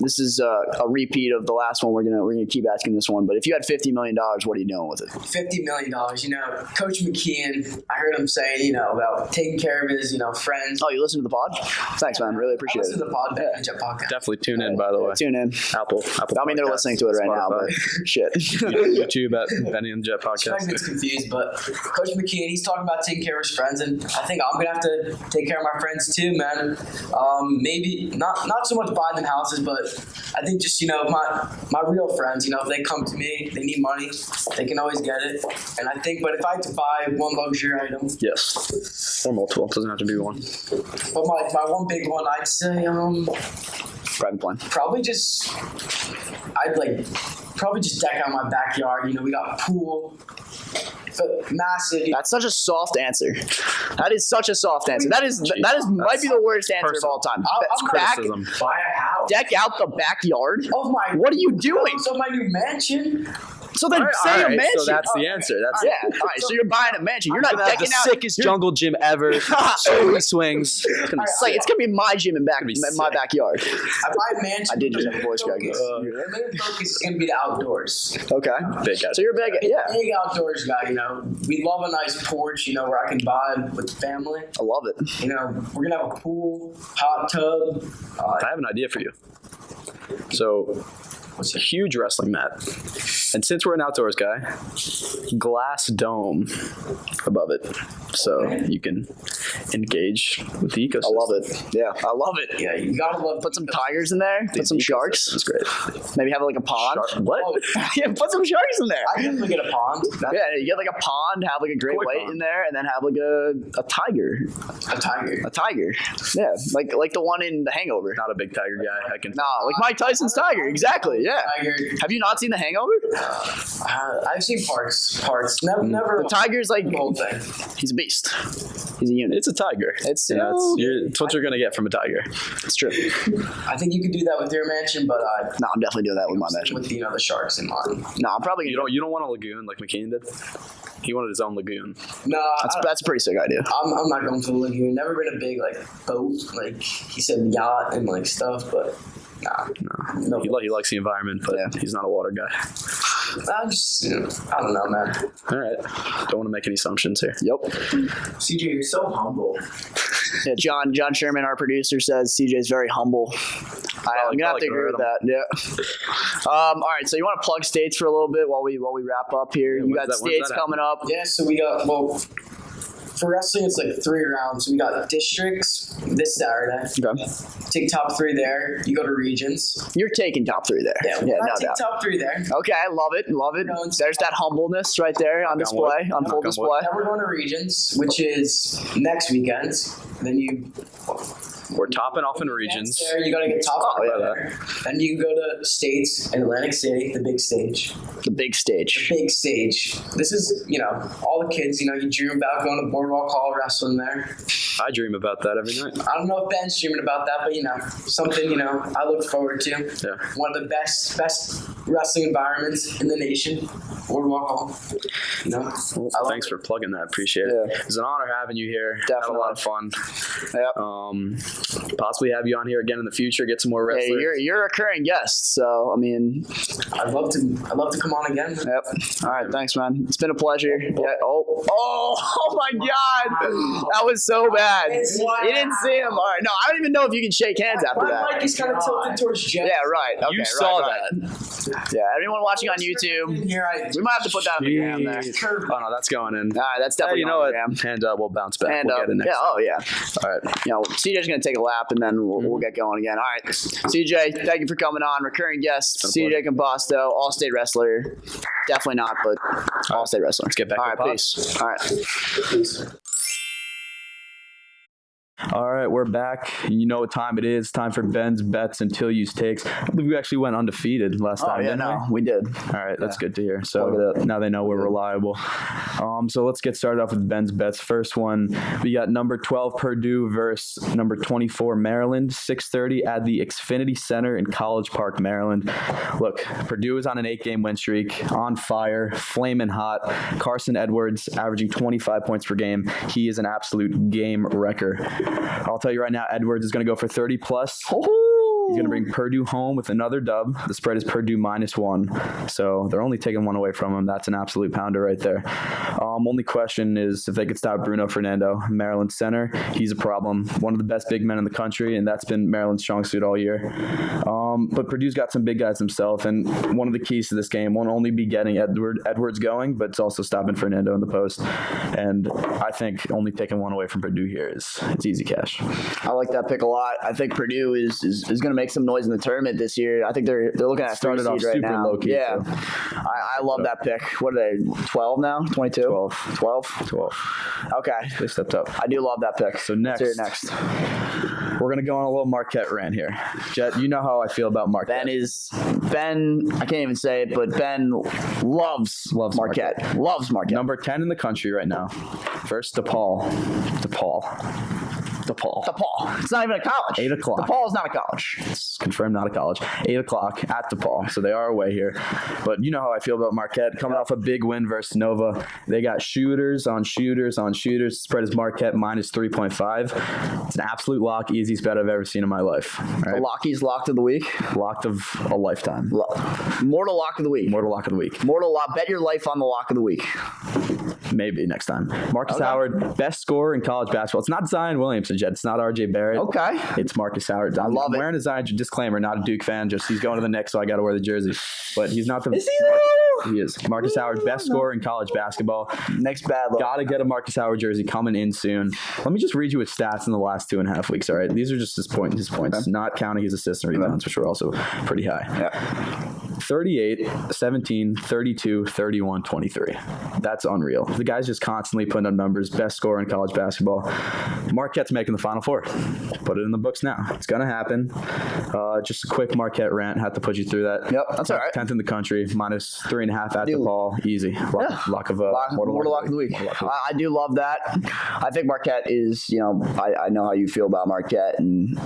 This is a repeat of the last one. We're gonna keep asking this one. But if you had $50 million, what are you doing with it? $50 million. Coach McKeon. I heard him say, about taking care of his, friends. Oh, you listen to the pod? Thanks, man. Really appreciate I listen it. to the pod, Ben, Jet podcast. Definitely tune in, by the way. Tune in. Apple. I mean, they're Podcasts, listening to it right now, but shit. YouTube at Benny and the Jet I podcast. get confused, but Coach McKeon, he's talking about taking care of his friends, and I think I'm gonna have to take care of my friends too, man. Maybe not so much buying them houses, but I think just my real friends. If they come to me, they need money, they can always get it. And I think, but if I had to buy one luxury item, Yes. Or multiple. Doesn't have to be one. but my one big one, I'd say Private plane. probably just deck out my backyard. We got a pool. But massive. That's such a soft answer. That is such a soft answer. That is might be the worst answer of all time. Criticism. Buy a house. Deck out the backyard. Of my. What are you doing? So my new mansion. So then say All a right, mansion. so that's the answer. That's yeah. All right. So you're buying a mansion. You're not decking out. sickest jungle gym ever. So many swings. It's gonna be my gym in my backyard. I buy a mansion. I did just have a voice crack. The main focus is going to be the outdoors. Okay. Big guy. So you're big. Yeah. Big outdoors guy, We love a nice porch, where I can vibe with the family. I love it. We're going to have a pool, hot tub. I have an idea for you. So, What's a it? huge wrestling mat. And since we're an outdoors guy, glass dome above it, so you can engage with the ecosystem. I love it. Yeah, I love it. Yeah, you gotta love. Put some tigers in there. Put some sharks. That's great. Maybe have like a pond. What? Oh, Yeah, put some sharks in there. I definitely get a pond. Yeah, you get like a pond, have like a great Koi white pond. in there, and then have like a tiger. A tiger. A tiger. Yeah, like the one in The Hangover. Not a big tiger guy. I can. No, like Mike Tyson's tiger. Exactly. Yeah. Tiger. Have you not seen The Hangover? I've seen parts. Never. The tiger's like the whole thing. he's a beast. He's a unit. It's a tiger. It's it's what you're gonna get from a tiger. it's true. I think you could do that with your mansion, but No, I'm definitely doing that with my mansion. with the sharks in mind. No, I'm probably gonna. You don't want a lagoon like McKean did. He wanted his own lagoon. No, That's a pretty sick idea. I'm not going for the lagoon. Never been a big boat. Like he said, yacht and stuff, but nah. No. He likes the environment, but he's not a water guy. I'm just, I don't know, man. All right. Don't want to make any assumptions here. Yep. CJ, you're so humble. Yeah, John Sherman, our producer, says CJ's very humble. I'm gonna have to agree with that. Yeah. All right. So you want to plug states for a little bit while we wrap up here? You got states coming up. Yeah, so we got for wrestling, it's 3 rounds. We got districts this Saturday. Okay. Take top 3 there. You go to regions. You're taking top 3 there. Yeah, no take doubt. top 3 there. Okay, I love it. There's that humbleness right there on display, on full display. Then we're going to regions, which is next weekend. Then We're topping off in regions. there, you got to get top 5 yeah. there. Then you go to states in Atlantic City, the big stage. The big stage. Big stage. This is, all the kids, you dream about going to Boardwalk Hall, wrestling there. I dream about that every night. I don't know if Ben's dreaming about that, but something, I look forward to. Yeah. One of the best wrestling environments in the nation, Boardwalk Hall. Well, thanks for plugging that. Appreciate it. Yeah. It's an honor having you here. Definitely. Had a lot of fun. Yep. Possibly have you on here again in the future. Get some more wrestlers. Hey, you're a recurring guest, so I mean, I'd love to come on again. yep. All right, thanks, man. It's been a pleasure. Yeah. Oh my God, that was so bad. You didn't see him. All right, no, I don't even know if you can shake hands after My that. mic is kind of tilted towards Jeff. Yeah, right. Okay, You saw that. Yeah, everyone watching on YouTube, Here we might have to put that on the gram there. Oh no, that's going in. All right, that's definitely You know on what? the gram. And we'll bounce back. And we'll get it next yeah, time. oh yeah. All right. CJ's gonna take a lap and then we'll get going again. All right, CJ, thank you for coming on. Recurring guest, CJ Composto, all-state wrestler. Definitely not, but all-state wrestler. Let's get back All to right, the pod. peace. All right. All right, we're back. You know what time it is. Time for Ben's Bets and Tilly's Takes. I believe we actually went undefeated last time, didn't we did. we? All right, that's good to hear. Plug So it up. now they know we're reliable. So let's get started off with Ben's Bets. First one, we got number 12 Purdue versus number 24 Maryland, 6:30 at the Xfinity Center in College Park, Maryland. Look, Purdue is on an 8-game win streak, on fire, flaming hot. Carson Edwards averaging 25 points per game. He is an absolute game wrecker. I'll tell you right now, Edwards is going to go for 30 plus. He's going to bring Purdue home with another dub. The spread is Purdue -1. So they're only taking one away from him. That's an absolute pounder right there. Only question is if they could stop Bruno Fernando, Maryland center. He's a problem. One of the best big men in the country, and that's been Maryland's strong suit all year. But Purdue's got some big guys himself, and one of the keys to this game won't only be getting Edwards going, but it's also stopping Fernando in the post. And I think only taking one away from Purdue here it's easy cash. I like that pick a lot. I think Purdue is going to make some noise in the tournament this year. I think they're looking at Started 3 off seed right super now. low-key, Yeah, too. I love that pick. What are they? 12 now? 22? 12. Okay, They stepped up. I do love that pick. So next. Let's hear it next. We're going to go on a little Marquette rant here. Jet, you know how I feel about Marquette. Ben, I can't even say it, but Ben loves Marquette. Loves Marquette. Number 10 in the country right now. First, DePaul. It's not even a college. 8 o'clock. DePaul is not a college. It's confirmed not a college. 8 o'clock at DePaul. So they are away here. But you know how I feel about Marquette. Coming off a big win versus Nova. They got shooters on shooters on shooters. Spread is Marquette -3.5. It's an absolute lock. Easiest bet I've ever seen in my life. All The right? Lockies locked of the week. Locked of a lifetime. Mortal lock of the week. Mortal lock of the week. Mortal lock. Bet your life on the lock of the week. Maybe next time. Marcus Howard, best scorer in college basketball. It's not Zion Williamson, Jet. It's not RJ Barrett. Okay. It's Marcus Howard. I'm love it. wearing a Zion disclaimer, not a Duke fan. Just he's going to the Knicks, so I got to wear the jersey. But he's not the. Is he though? He is. Marcus Howard, best scorer in college basketball. Next bad luck. Gotta get a Marcus Howard jersey coming in soon. Let me just read you his stats in the last 2.5 weeks, all right? These are just his points, not counting his assists and rebounds, which are also pretty high. Yeah. 38, 17, 32, 31, 23. That's unreal. The guy's just constantly putting up numbers. Best scorer in college basketball. Marquette's making the Final Four. Put it in the books now. It's going to happen. Just a quick Marquette rant. Had to put you through that. Yep, that's all right. 10th in the country, minus 3.5 at the ball. Easy. Lock of Mortal lock of the week. I do love that. I think Marquette is, I know how you feel about Marquette, and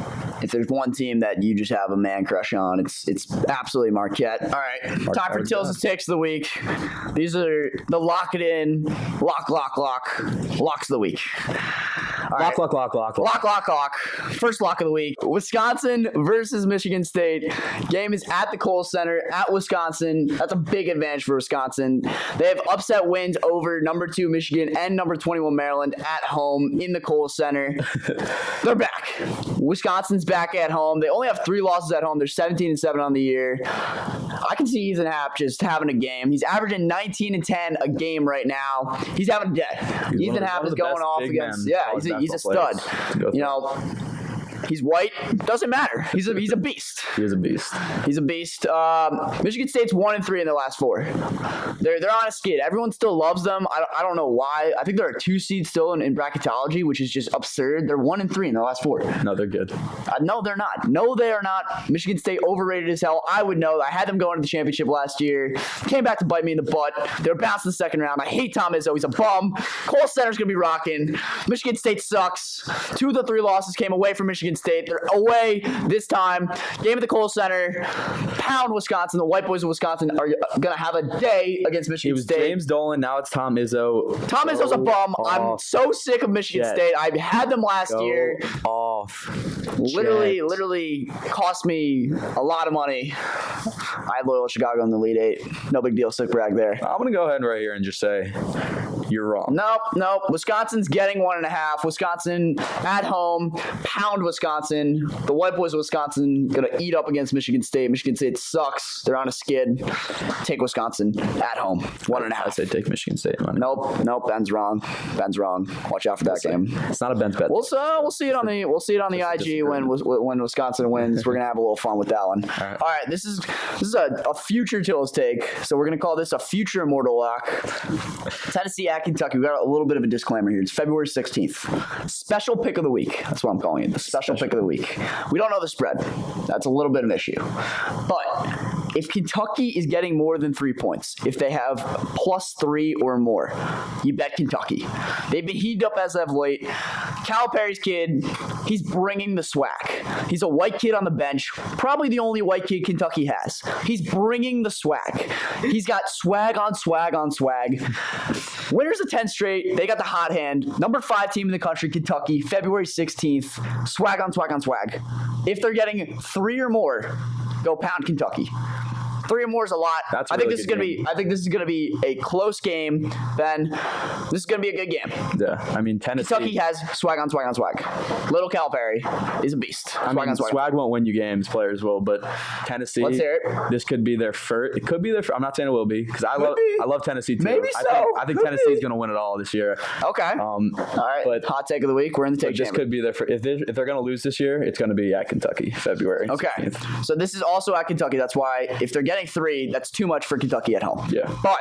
if there's one team that you just have a man crush on, it's absolutely Marquette. All right, time for Tills' Takes of the Week. These are the lock it in, locks of the week. Lock. First lock of the week. Wisconsin versus Michigan State. Game is at the Kohl Center at Wisconsin. That's a big advantage for Wisconsin. They have upset wins over number 2 Michigan and number 21 Maryland at home in the Kohl Center. They're back. Wisconsin's back at home. They only have 3 losses at home. They're 17-7 on the year. I can see Ethan Happ just having a game. He's averaging 19 and 10 a game right now. He's having a day. Ethan Happ is going off against. Yeah, he's a stud. He's white. Doesn't matter. He's a beast. He is a beast. He's a beast. Michigan State's 1-3 in their last 4. They're on a skid. Everyone still loves them. I don't know why. I think they're a 2 seed still in bracketology, which is just absurd. They're 1-3 in their last 4. No, they're good. No, they're not. No, they are not. Michigan State overrated as hell. I would know. I had them going to the championship last year. Came back to bite me in the butt. They were bounced in the second round. I hate Tom Izzo. He's a bum. Kohl Center's going to be rocking. Michigan State sucks. 2 of the 3 losses came away from Michigan State. They're away this time. Game at the Kohl Center. Pound Wisconsin. The white boys of Wisconsin are going to have a day against Michigan State. James Dolan. Now it's Tom Izzo. Tom Izzo's a bum. I'm so sick of Michigan State. I had them last year. Literally cost me a lot of money. I had Loyola Chicago in the Elite 8. No big deal. Sick brag there. I'm going to go ahead right here and just say you're wrong. Nope. Wisconsin's getting 1.5. Wisconsin at home. Pound Wisconsin. The white boys of Wisconsin going to eat up against Michigan State. Michigan State sucks. They're on a skid. Take Wisconsin at home. 1.5. I say take Michigan State. Money. Nope. Ben's wrong. Watch out for that game. It's not a Ben's bet. We'll see it on the IG when Wisconsin wins. We're gonna have a little fun with that one. All right. This is a future Tills take. So we're gonna call this a future immortal lock. Tennessee at Kentucky. We got a little bit of a disclaimer here. It's February 16th. Special pick of the week. That's what I'm calling it. The special pick of the week. We don't know the spread. That's a little bit of an issue. But if Kentucky is getting more than 3 points, if they have +3 or more, you bet Kentucky. They've been heated up as of late. Calipari's kid, he's bringing the swag. He's a white kid on the bench, probably the only white kid Kentucky has. He's bringing the swag. He's got swag on swag on swag. Winners of 10 straight. They got the hot hand. Number 5 team in the country, Kentucky, February 16th. Swag on swag on swag. If they're getting 3 or more, go pound Kentucky. 3 or more is a lot. I think this is gonna be a close game. Ben, this is gonna be a good game. Yeah, I mean Tennessee. Kentucky has swag on swag on swag. Little Calipari is a beast. Swag won't win you games. Players will, but Tennessee. Let's hear it. This could be their first. It could be their. I'm not saying it will be because I love Tennessee too. Maybe so. I think Tennessee's gonna win it all this year. Okay. All right. But hot take of the week. We're in the take. This could be their. If they're gonna lose this year, it's gonna be at Kentucky, February. Okay. 16th. So this is also at Kentucky. That's why if they're getting 3, that's too much for Kentucky at home. Yeah. But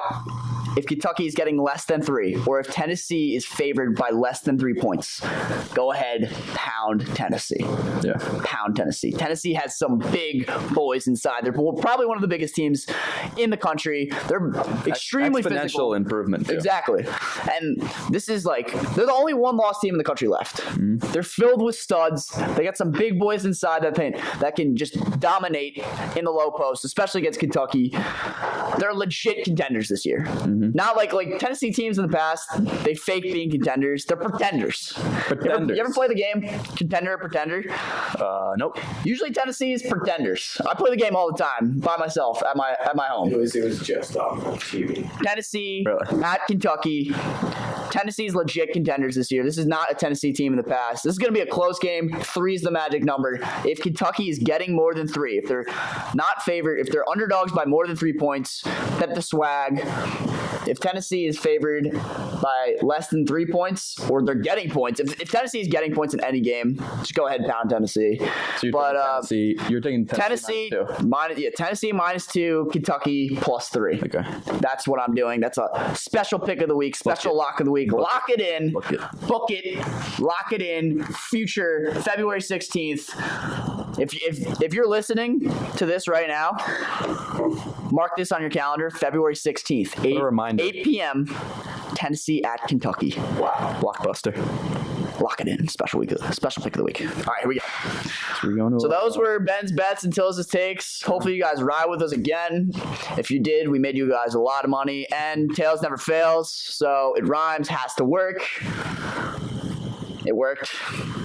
if Kentucky is getting less than 3, or if Tennessee is favored by less than 3 points, go ahead, pound Tennessee. Yeah. Pound Tennessee. Tennessee has some big boys inside. They're probably one of the biggest teams in the country. They're extremely exponential physical. Improvement. Too. Exactly. And this is they're the only 1-loss team in the country left. Mm-hmm. They're filled with studs. They got some big boys inside that can just dominate in the low post, especially against Kentucky. They're legit contenders this year. Mm-hmm. Not like Tennessee teams in the past, they fake being contenders. They're pretenders. You ever play the game Contender or Pretender? Nope. Usually Tennessee is pretenders. I play the game all the time by myself at my home. It was just on TV. Tennessee at Kentucky. Tennessee's legit contenders this year. This is not a Tennessee team in the past. This is going to be a close game. 3 is the magic number. If Kentucky is getting more than 3, if they're not favored, if they're underdogs by more than 3 points, bet the swag. If Tennessee is favored by less than 3 points, or they're getting points, if Tennessee is getting points in any game, just go ahead and pound Tennessee. So you're taking Tennessee Tennessee -2, Kentucky +3. Okay. That's what I'm doing. That's a special pick of the week, special lock of the week. Lock it in. Book it. Lock it in. Future February 16th. If you're listening to this right now, mark this on your calendar. February 16th, 8 p.m. Tennessee at Kentucky. Wow. Blockbuster. Lock it in. Special pick of the week. All right, here we go. So those were Ben's bets and Till's takes. Hopefully you guys ride with us again. If you did, we made you guys a lot of money. And Tails never fails, so it rhymes, has to work. It worked.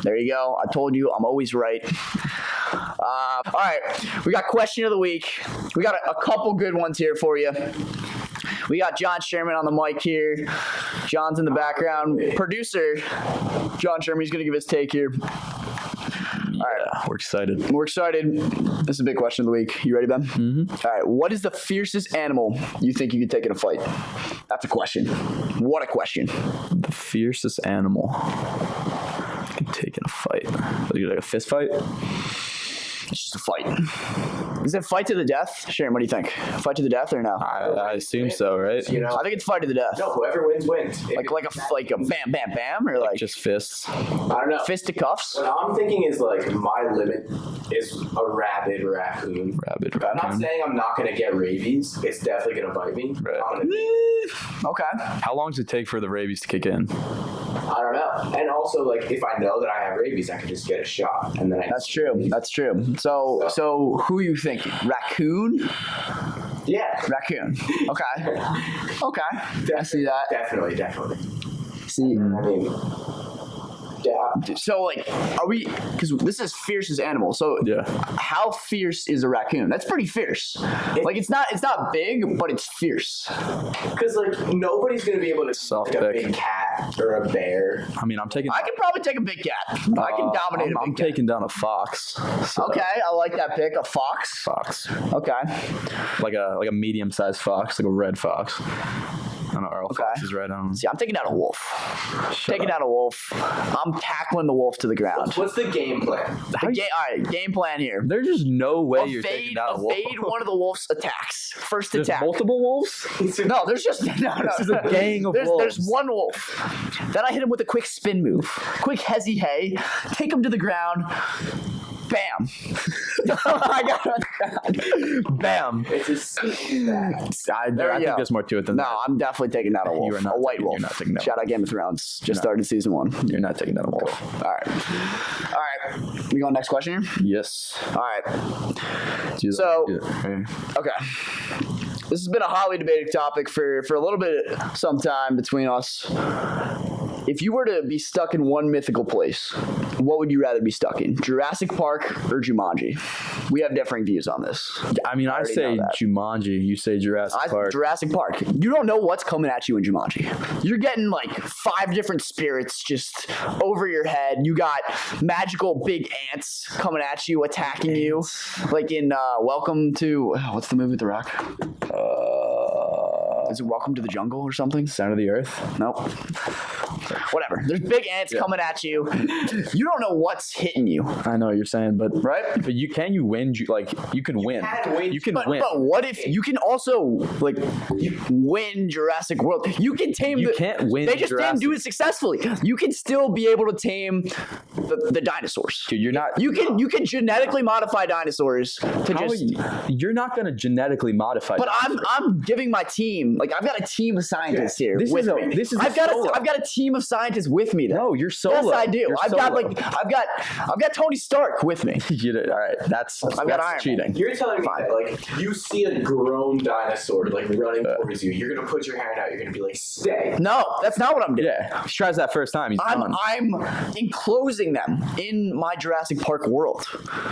There you go. I told you I'm always right. All right, we got question of the week. We got a couple good ones here for you. We got John Sherman on the mic here. John's in the background. Producer John Sherman, he's going to give his take here. All right, we're excited. This is a big question of the week. You ready, Ben? Mm-hmm. All right, what is the fiercest animal you think you could take in a fight? That's a question. What a question. The fiercest animal you can take in a fight. Like a fist fight? It's just a fight. Is it fight to the death? Sharon, what do you think? Fight to the death or no? I assume so, right? You know, I think it's fight to the death. no, whoever wins wins. Like a bam, bam, bam, or like Just fists. I don't know. fisticuffs. What I'm thinking is like my limit is a rabid raccoon. I'm not saying I'm not gonna get rabies. It's definitely gonna bite me. Right. I'm gonna Okay. How long does it take for the rabies to kick in? I don't know. And also, like, if I know that I have rabies, I could just get a shot, and then That's true. So who are you thinking? Raccoon? Yeah. Raccoon. Okay. I see that. Definitely. See. I mean, yeah. So like, are we? Because this is fierce as animal. So Yeah. how fierce is a raccoon? That's pretty fierce. Like it's not big, but it's fierce. Because like nobody's gonna be able to Soft like a pick. big cat or a bear. I mean, I'm taking. I can probably take a big cat. I can dominate I'm a big cat. taking down a fox. So, Okay, I like that pick. A fox. Fox. Okay. Like a medium-sized fox, like a red fox. I don't know. Earl Okay. Fox is red. See, I'm taking out a wolf. Shut up. Taking out a wolf. I'm tackling the wolf to the ground. What's the game plan? All right, game plan here. There's just no way you're taking down a wolf. Evade one of the wolf's attacks. First There's attack. multiple wolves? No, there's just no. This is a gang of there's wolves. one wolf. Then I hit him with a quick spin move. Quick hezzy hey. Take him to the ground. Bam. I got him on the ground. Bam. It's just I There you think go. there's more to it than No, that. I'm definitely taking down a wolf. You are not a white taking- wolf. you're not taking that Shout out Game of Thrones. Just No. started season 1. You're not taking down a wolf. All right. We going next question here? Yes. All right. So, Okay. This has been a hotly debated topic for a little bit, some time between us. If you were to be stuck in one mythical place, what would you rather be stuck in? Jurassic Park or Jumanji? We have differing views on this. I mean, I already say know that. Jumanji. You say Jurassic Park. Jurassic Park. You don't know what's coming at you in Jumanji. You're getting like 5 different spirits just over your head. You got magical big ants coming at you, attacking you. Like in Welcome to... what's the movie with The Rock? Is it Welcome to the Jungle or something? Sound of the Earth? Nope. Whatever. There's big ants coming at you. You don't know what's hitting you. I know what you're saying, but Right? But you win. You can win. You can But, win. but what if you can also like win Jurassic World? You can tame You can't win They just didn't do Jurassic. it successfully. You can still be able to tame the dinosaurs. Dude, you're not. You can genetically modify dinosaurs to How just. you're not going to genetically modify. But I'm giving my team, like I've got a team of scientists here This with is a- me. this is a I've got solo. a team of scientists scientist with me. Then. No, you're solo. Yes, I do. You're I've solo. got Tony Stark with me. All right, that's Iron cheating. You're telling me that, like, you see a grown dinosaur, like, running towards you. You're going to put your hand out. You're going to be like, stay. No, that's not what I'm doing. Yeah, he tries that first time. I'm enclosing them in my Jurassic Park world.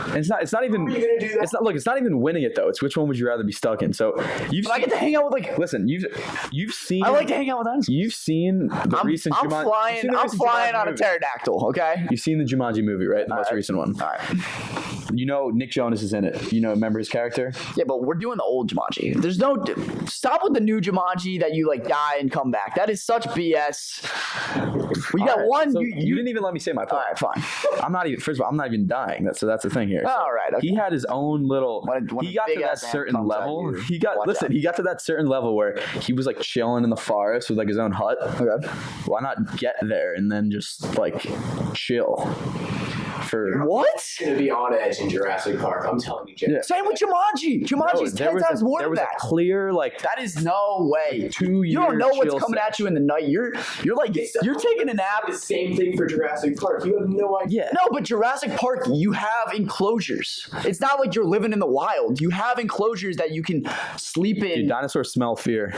And it's not even. How are you going to do that? It's not even winning it though. It's which one would you rather be stuck in? So I get to hang out with like. Listen, you've seen. I like to hang out with dinosaurs. You've seen the recent Jumanji. I'm flying on a pterodactyl. Okay. You've seen the Jumanji movie, right? The most recent one. All right. You know Nick Jonas is in it. You know, remember his character? Yeah, but we're doing the old Jumanji. There's no stop with the new Jumanji that you like die and come back. That is such BS. We got one. So you didn't even let me say my point. All right, fine. I'm not even. First of all, I'm not even dying. So that's the thing here. So all right. Okay. He had his own little. When he got to that certain level. He got to that certain level where he was like chilling in the forest with like his own hut. Okay. Why not get there and then just like chill? For what? Going to be on edge in Jurassic Park. I'm telling you, Jim. Yeah. Same with Jumanji. Jumanji's 10 times more than that. A clear like that is no way. 2 years. You don't know what's coming at you in the night. You're like you're taking a nap. The same thing for Jurassic Park. You have no idea. Yeah. No, but Jurassic Park, you have enclosures. It's not like you're living in the wild. You have enclosures that you can sleep in. Dude, dinosaurs smell fear.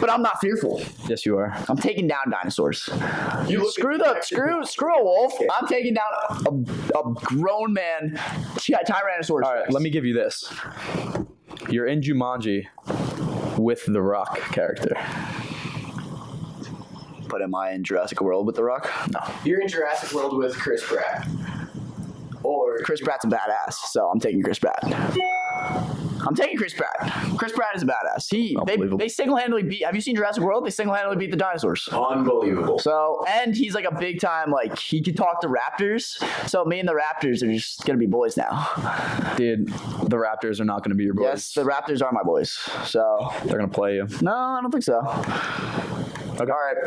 But I'm not fearful. Yes, you are. I'm taking down dinosaurs. Screw a wolf. I'm taking down a grown man Tyrannosaurus. All right, let me give you this. You're in Jumanji with the Rock character. But am I in Jurassic World with The Rock? No. You're in Jurassic World with Chris Pratt. Or Chris Pratt's a badass, so I'm taking Chris Pratt. I'm taking Chris Pratt. Chris Pratt is a badass. They single-handedly beat. Have you seen Jurassic World? They single-handedly beat the dinosaurs. Unbelievable. So, and he's like a big time. Like he can talk to raptors. So me and the Raptors are just gonna be boys now. Dude, the Raptors are not gonna be your boys. Yes, the Raptors are my boys. So they're gonna play you. No, I don't think so. Okay. All right.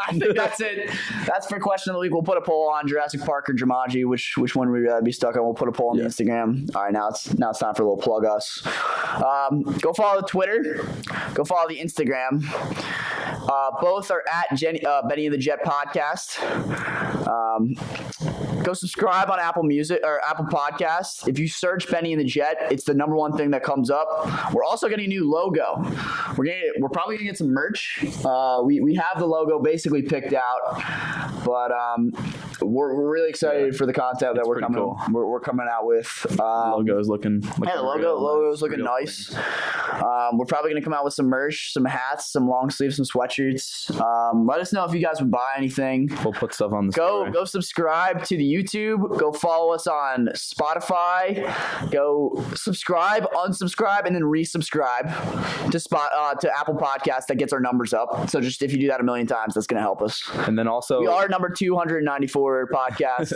I think that's it. That's for question of the week. We'll put a poll on Jurassic Park or Jumanji. Which one would we be stuck on? We'll put a poll on the Instagram. All right, now it's time for a little plug us. Go follow the Twitter. Go follow the Instagram. Both are at Benny and the Jet Podcast. Go subscribe on Apple Music or Apple Podcasts. If you search Benny and the Jet, it's the #1 thing that comes up. We're also getting a new logo. We're probably gonna get some merch. We have the logo basically picked out, but we're really excited for the content that we're coming. Cool. We're coming out with. Logo's looking. Yeah, the logo's looking nice. We're probably gonna come out with some merch, some hats, some long sleeves, some sweatshirts. Let us know if you guys would buy anything. We'll put stuff on the story. Go subscribe to the YouTube. Go follow us on Spotify. Go subscribe, unsubscribe, and then resubscribe to Apple Podcasts. That gets our numbers up. So just if you do that a million times, that's going to help us. And then also we are number 294 podcast.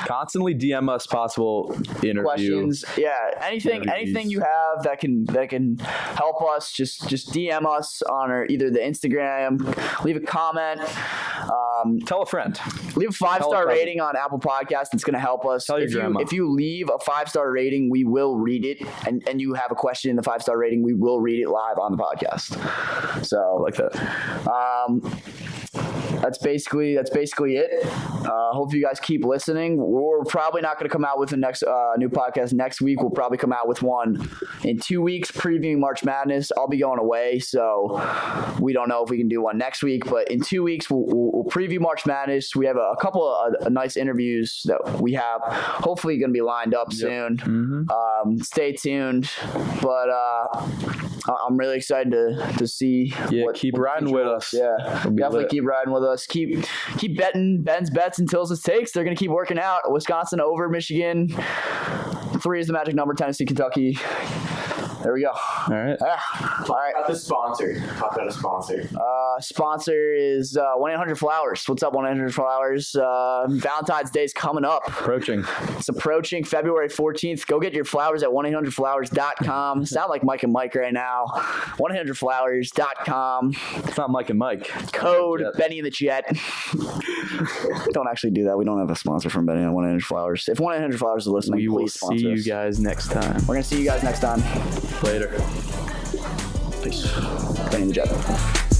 Constantly DM us possible interview questions. Yeah, anything you have that can help us. Just DM us on either the Instagram. Leave a comment. Tell a friend. Leave a 5-star rating on Apple Podcasts. It's going to help us. Tell your grandma. If you leave a 5-star rating, we will read it. And you have a question in the 5-star rating, we will read it live on the podcast. So I like that. That's basically it. Hope you guys keep listening. We're probably not going to come out with the next new podcast next week. We'll probably come out with one in 2 weeks previewing March Madness. I'll be going away, so we don't know if we can do one next week. But in 2 weeks, we'll preview March Madness. We have a couple of nice interviews that we have hopefully going to be lined up soon. Mm-hmm. Stay tuned. But I'm really excited to see. Yeah, keep riding with us. Yeah, definitely keep riding with us. Keep betting Ben's bets until his takes. They're going to keep working out. Wisconsin over Michigan. 3 is the magic number. Tennessee, Kentucky. There we go. All right. All right. Talk about a sponsor. Sponsor is 1-800-Flowers. What's up, 1-800-Flowers? Valentine's Day is coming up. It's approaching February 14th. Go get your flowers at 1-800-Flowers.com. Sound like Mike and Mike right now. 1-800-Flowers.com. It's not Mike and Mike. Code Benny and the Jet. Don't actually do that. We don't have a sponsor from Benny on 1-800-Flowers. If 1-800-Flowers is listening, we will sponsor see us. you guys next time. We're going to see you guys next time. Later. Peace. Benny and the Jet.